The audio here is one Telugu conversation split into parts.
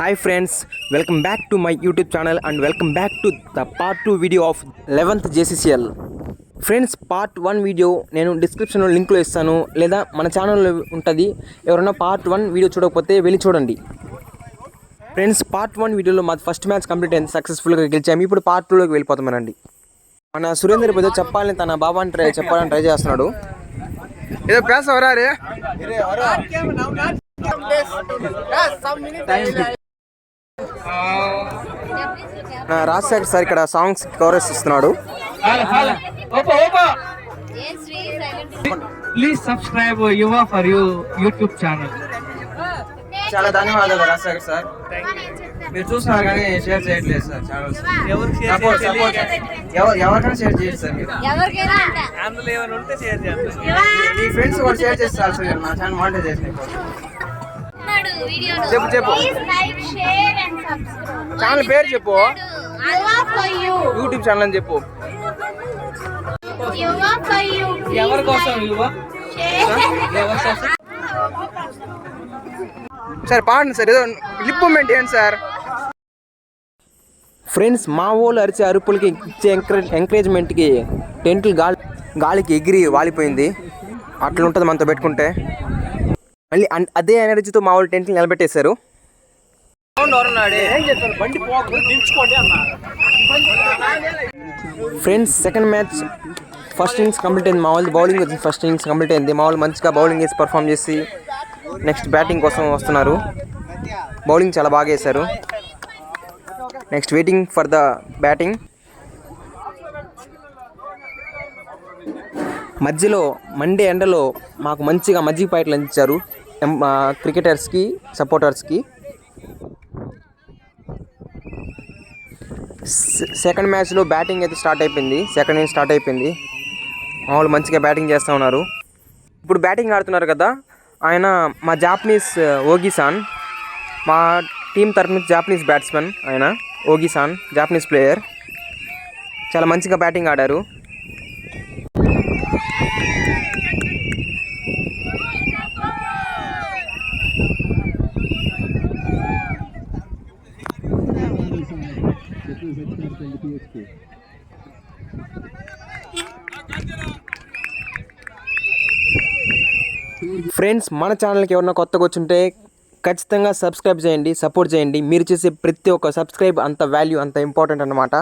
Hi friends, welcome back to my YouTube channel and welcome back to the part 2 video of 11th JCCL. Friends part 1 video నేను డిస్క్రిప్షన్లో లింక్లో ఇస్తాను, లేదా మన ఛానల్లో ఉంటుంది. ఎవరైనా పార్ట్ 1 వీడియో చూడకపోతే వెళ్ళి చూడండి. ఫ్రెండ్స్ పార్ట్ 1 వీడియోలో మాది ఫస్ట్ మ్యాచ్ కంప్లీట్ అయింది, సక్సెస్ఫుల్గా గెలిచాము. ఇప్పుడు పార్ట్ 2లోకి వెళ్ళిపోతామనండి. మన సురేందర్ ఏదో చెప్పాలని తన బాబాని చెప్పాలని ట్రై చేస్తున్నాడు. ఏదో ప్యాస్ ఎవరారే రాజశేఖర్ సార్ ఇక్కడ సాంగ్స్ కోరస్ ఇస్తున్నాడు. ప్లీజ్ సబ్స్క్రైబ్ యువ ఫర్ యూ యూట్యూబ్ ఛానల్. చాలా ధన్యవాదాలు రాజశేఖర్ సార్, మీరు చూస్తున్నారు కానీ షేర్ చేయట్లేదు సార్ ఛానల్. ఎవరికైనా షేర్ చేయండి సార్, మీ ఫ్రెండ్స్ కూడా షేర్ చేస్తారు సార్. నా ఛానల్ మానిటైజ్ చేసిన చెప్పు ఛానల్ పేరు చెప్పు, యూట్యూబ్ ఛానల్ అని చెప్పు. ఎవరి కోసం సార్ పాడండి సార్, ఏదో లిప్ మూమెంట్ ఏంటి సార్. ఫ్రెండ్స్ మా వాళ్ళు అరిచే అరుపులకి ఇచ్చే ఎంకరేజ్మెంట్కి టెంట్లు గాలికి ఎగిరి వాలిపోయింది. అట్లా ఉంటుంది మనతో పెట్టుకుంటే. మళ్ళీ అదే ఎనర్జీతో మా వాళ్ళు టెంట్లు నిలబెట్టేశారు. Friends second match first innings complete అయింది. మా వాళ్ళు బౌలింగ్ వచ్చింది, ఫస్ట్ ఇన్నింగ్స్ కంప్లీట్ అయింది. మా వాళ్ళు మంచిగా బౌలింగ్ వేసి పర్ఫామ్ చేసి నెక్స్ట్ బ్యాటింగ్ కోసం వస్తున్నారు. బౌలింగ్ చాలా బాగా వేశారు. Next waiting for the batting. మధ్యలో మండే ఎండలో మాకు మంచిగా మజ్జిగ ప్యాకెట్లు అందించారు క్రికెటర్స్కి, సపోర్టర్స్కి. సెకండ్ మ్యాచ్లో బ్యాటింగ్ అయితే స్టార్ట్ అయిపోయింది, సెకండ్ ఇన్నింగ్స్ స్టార్ట్ అయిపోయింది. మామూలు మంచిగా బ్యాటింగ్ చేస్తూ ఉన్నారు. ఇప్పుడు బ్యాటింగ్ ఆడుతున్నారు కదా ఆయన మా జాపనీస్ ఓగిసాన్, మా టీం తరఫు నుంచి జాపనీస్ బ్యాట్స్మెన్ ఆయన ఓగిసాన్, జాపనీస్ ప్లేయర్. చాలా మంచిగా బ్యాటింగ్ ఆడారు. ఫ్రెండ్స్ మన ఛానల్కి ఎవరైనా కొత్తగా వచ్చుంటే ఖచ్చితంగా సబ్స్క్రైబ్ చేయండి, సపోర్ట్ చేయండి. మీరు చేసే ప్రతి ఒక్క సబ్స్క్రైబ్ అంత వాల్యూ, అంత ఇంపార్టెంట్ అన్నమాట.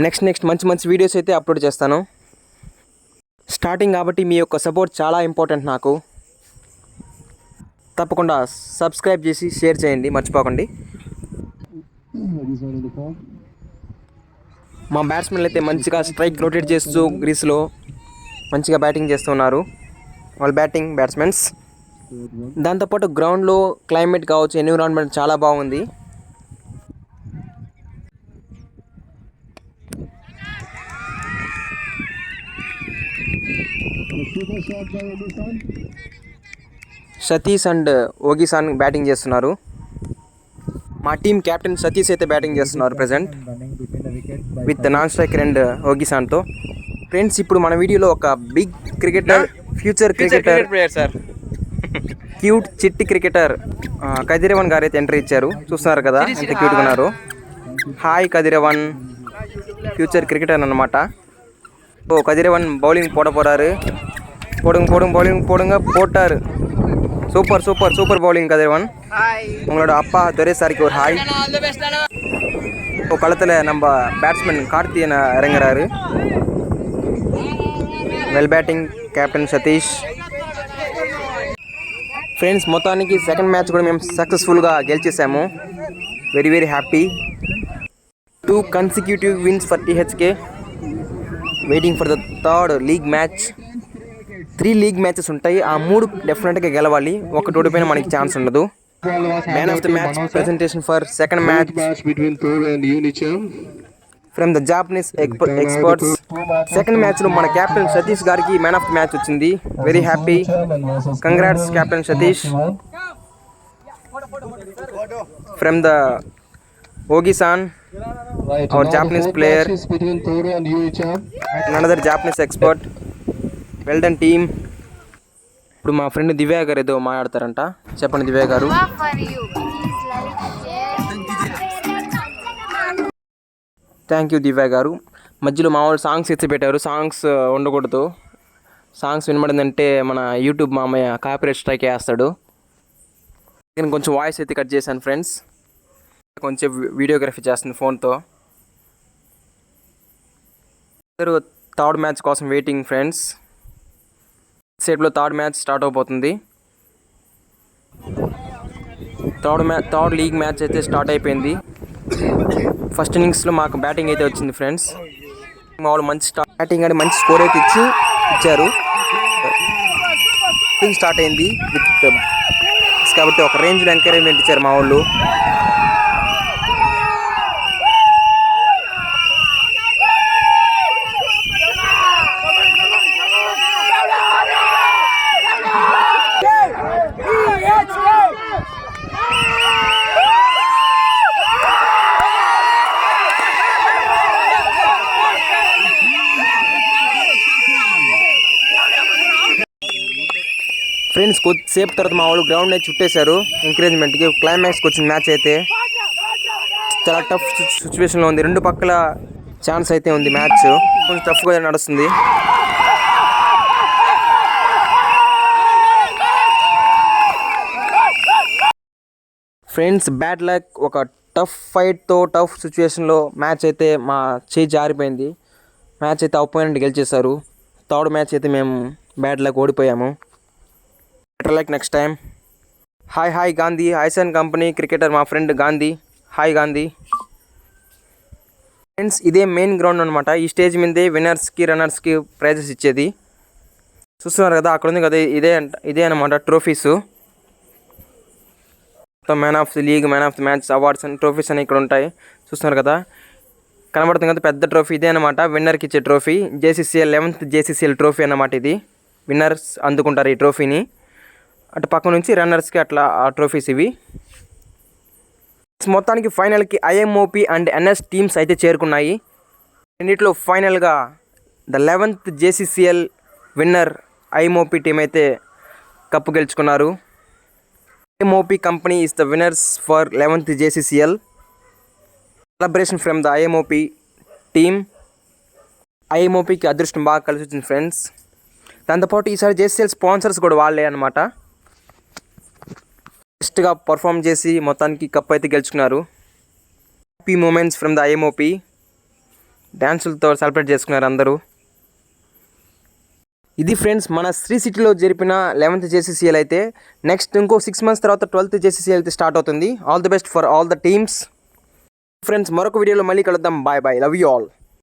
నెక్స్ట్ మంచి వీడియోస్ అయితే అప్లోడ్ చేస్తాను. స్టార్టింగ్ కాబట్టి మీ యొక్క సపోర్ట్ చాలా ఇంపార్టెంట్ నాకు. తప్పకుండా సబ్స్క్రైబ్ చేసి షేర్ చేయండి, మర్చిపోకండి. మా బ్యాట్స్మెన్లు అయితే మంచిగా స్ట్రైక్ రొటేట్ చేస్తూ గ్రీస్లో మంచిగా బ్యాటింగ్ చేస్తున్నారు వాళ్ళ బ్యాట్స్మెన్స్. దాంతోపాటు గ్రౌండ్లో క్లైమేట్ కావచ్చు, ఎన్విరాన్మెంట్ చాలా బాగుంది. సతీష్ అండ్ ఓగిసాన్ బ్యాటింగ్ చేస్తున్నారు. మా టీం కెప్టెన్ సతీష్ అయితే బ్యాటింగ్ చేస్తున్నారు present with non striker and ఓగిసాన్తో. ఫ్రెండ్స్ ఇప్పుడు మన వీడియోలో ఒక big cricketer, future cricketer player sir, cute చిట్టి క్రికెటర్ కదిరవన్ గారు అయితే ఎంట్రీ ఇచ్చారు. చూస్తున్నారు కదా ఎంత క్యూట్గా ఉన్నారు. హాయ్ కదిరవన్, ఫ్యూచర్ క్రికెటర్ అన్నమాట. ஓ கதிரவன் பவுலிங் போட போகிறாரு. போடுங்க போட்டார். Super bowling Kathiravan. உங்களோட அப்பா துரை சாரிக்கு ஒரு ஹாய். களத்தில் நம்ம பேட்ஸ்மேன் கார்த்தியன் இறங்குறாரு. Well batting captain Satish. Friends మొత్తానికి సెకండ్ మ్యాచ్ కూడా మేము సక్సెస్ఫుల్గా గెలిచేసాము. Very happy. 2 consecutive wins for THK. Waiting for the third league match. 3 league matches ఉంటాయి, ఆ 3 డెఫినెట్గా గెలవాలి. ఒకటి ఓడిపోయినా మనకి ఛాన్స్ ఉండదు. Man of the match presentation for second match from the Japanese experts. Second మ్యాచ్లో మన కెప్టెన్ సతీష్ గారికి మ్యాన్ ఆఫ్ ద మ్యాచ్ వచ్చింది. Very happy, congrats captain Satish. From the Ogisan, our Japanese player, another Japanese expert. Well done team. ఇప్పుడు మా ఫ్రెండ్ దివ్య గారు ఏదో మాట్లాడతారంట. చెప్పండి దివ్య గారు. థ్యాంక్ యూ దివ్య గారు. మధ్యలో మా వాళ్ళు సాంగ్స్ ఎత్తి పెట్టారు. సాంగ్స్ ఉండకూడదు. సాంగ్స్ వినబడిందంటే మన యూట్యూబ్ మామయ్య కాపీరైట్ స్ట్రైక్ వేస్తాడు. నేను కొంచెం వాయిస్ అయితే కట్ చేశాను ఫ్రెండ్స్. కొంచెం వీడియోగ్రఫీ చేస్తుంది ఫోన్తో. అందరూ థర్డ్ మ్యాచ్ కోసం వెయిటింగ్ ఫ్రెండ్స్. సేపులో థర్డ్ మ్యాచ్ స్టార్ట్ అవబోతుంది. థర్డ్ లీగ్ మ్యాచ్ అయితే స్టార్ట్ అయిపోయింది. ఫస్ట్ ఇన్నింగ్స్లో మాకు బ్యాటింగ్ అయితే వచ్చింది ఫ్రెండ్స్. మా వాళ్ళు మంచి బ్యాటింగ్ అని మంచి స్కోర్ అయితే ఇచ్చారు. బ్యాటింగ్ స్టార్ట్ అయింది కాబట్టి ఒక రేంజ్లో ఎంకరేజ్మెంట్ ఇచ్చారు మా వాళ్ళు. ఫ్రెండ్స్ కొద్దిసేపు తర్వాత మా వాళ్ళు గ్రౌండ్ అయితే చుట్టేశారు ఎంకరేజ్మెంట్కి. క్లైమాక్స్కి వచ్చిన మ్యాచ్ అయితే చాలా టఫ్ సిచ్యువేషన్లో ఉంది. రెండు పక్కల ఛాన్స్ అయితే ఉంది. మ్యాచ్ కొంచెం టఫ్గా నడుస్తుంది. ఫ్రెండ్స్ బ్యాడ్ లక్, ఒక టఫ్ ఫైట్తో టఫ్ సిచ్యువేషన్లో మ్యాచ్ అయితే మా చేయి జారిపోయింది. మ్యాచ్ అయితే అపోనెంట్ గెలిచేశారు. థర్డ్ మ్యాచ్ అయితే మేము బ్యాడ్ లక్ ఓడిపోయాము. Better luck next time. Hi Gandhi, Aisin company cricketer మా friend Gandhi. Hi Gandhi. Friends ఇదే మెయిన్ గ్రౌండ్ అనమాట. ఈ స్టేజ్ మీదే విన్నర్స్కి రన్నర్స్కి ప్రైజెస్ ఇచ్చేది. చూస్తున్నారు కదా, అక్కడ ఉంది కదా, ఇదే అనమాట trophies. Man of the league, man of the match awards అని ట్రోఫీస్ అని ఇక్కడ ఉంటాయి. చూస్తున్నారు కదా, కనబడుతుంది కదా పెద్ద ట్రోఫీ. ఇదే అనమాట విన్నర్కి ఇచ్చే trophy. JCCL 11th JCCL trophy అన్నమాట. ఇది విన్నర్స్ అందుకుంటారు ఈ ట్రోఫీని. అటు పక్క నుంచి రన్నర్స్కి అట్లా ఆ ట్రోఫీస్ ఇవి. మొత్తానికి ఫైనల్కి IMOP అండ్ NS టీమ్స్ అయితే చేరుకున్నాయి. రెండిట్లో ఫైనల్గా the 11th JCCL winner IMOP team అయితే కప్పు గెలుచుకున్నారు. IMOP company is the winners for 11th JCCL. Celebration from the IMOP team. IMOPకి అదృష్టం బాగా కలిసి వచ్చింది ఫ్రెండ్స్. దాంతోపాటు ఈసారి JCCL స్పాన్సర్స్ కూడా వాళ్ళే అనమాట. బెస్ట్గా పర్ఫామ్ చేసి మొత్తానికి కప్ అయితే గెలుచుకున్నారు. Happy moments from the IMOP. డ్యాన్సులతో సెలబ్రేట్ చేసుకున్నారు అందరూ. ఇది ఫ్రెండ్స్ మన శ్రీ సిటీలో జరిపిన 11th JCCL అయితే. నెక్స్ట్ ఇంకో 6 months తర్వాత 12th JCCL అయితే స్టార్ట్ అవుతుంది. All the best for all the teams. Friends మరొక వీడియోలో మళ్ళీ కలుద్దాం. Bye, love you all.